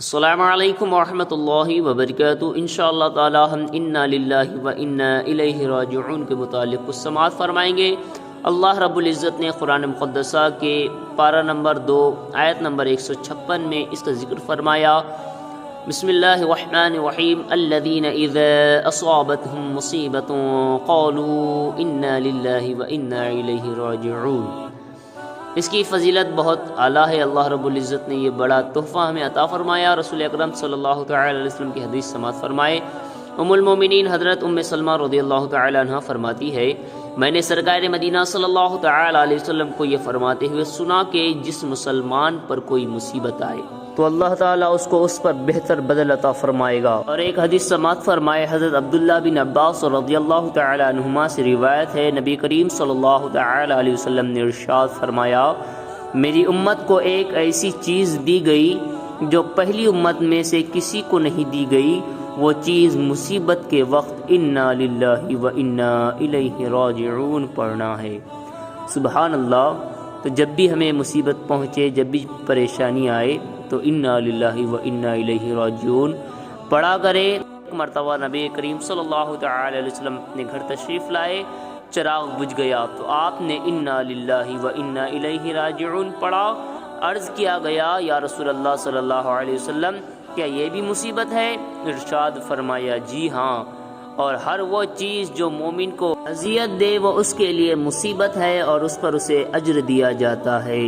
السلام علیکم ورحمۃ اللہ وبرکاتہ۔ انشاءاللہ تعالی ہم انا للہ و انا الیہ راجعون کے متعلق کچھ سماعت فرمائیں گے۔ اللہ رب العزت نے قرآن مقدسہ کے پارہ نمبر 2 آیت نمبر 156 میں اس کا ذکر فرمایا۔ بسم اللہ الرحمن الرحیم، الذین اذا اصابتهم مصیبۃ قالوا انا للہ و انا الیہ راجعون۔ اس کی فضیلت بہت اعلیٰ ہے۔ اللہ رب العزت نے یہ بڑا تحفہ ہمیں عطا فرمایا۔ رسول اکرم صلی اللہ تعالی علیہ وسلم کی حدیث سماعت فرمائے۔ ام المومنین حضرت ام سلمہ رضی اللہ تعالی عنہ فرماتی ہے، میں نے سرکار مدینہ صلی اللہ تعالی علیہ وسلم کو یہ فرماتے ہوئے سنا کہ جس مسلمان پر کوئی مصیبت آئے تو اللہ تعالیٰ اس کو اس پر بہتر بدل عطا فرمائے گا۔ اور ایک حدیث سماعت فرمائے، حضرت عبداللہ بن عباس رضی اللہ تعالی عنہما سے روایت ہے، نبی کریم صلی اللہ تعالی علیہ وسلم نے ارشاد فرمایا، میری امت کو ایک ایسی چیز دی گئی جو پہلی امت میں سے کسی کو نہیں دی گئی، وہ چیز مصیبت کے وقت انا للہ و انا الیہ راجعون پڑھنا ہے۔ سبحان اللہ۔ تو جب بھی ہمیں مصیبت پہنچے، جب بھی پریشانی آئے تو انا للہ و انا الیہ راجعون پڑھا کرے۔ ایک مرتبہ نبی کریم صلی اللہ تعالی علیہ وسلم اپنے گھر تشریف لائے، چراغ بجھ گیا تو آپ نے انا للہ و انا الیہ راجعون پڑھا۔ عرض کیا گیا، یا رسول اللہ صلی اللہ علیہ وسلم، کیا یہ بھی مصیبت ہے؟ ارشاد فرمایا، جی ہاں، اور ہر وہ چیز جو مومن کو اذیت دے وہ اس کے لیے مصیبت ہے اور اس پر اسے اجر دیا جاتا ہے۔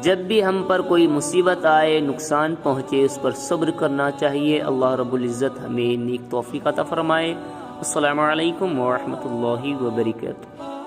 جب بھی ہم پر کوئی مصیبت آئے، نقصان پہنچے، اس پر صبر کرنا چاہیے۔ اللہ رب العزت ہمیں نیک توفیق عطا فرمائے۔ السلام علیکم ورحمۃ اللہ وبرکاتہ۔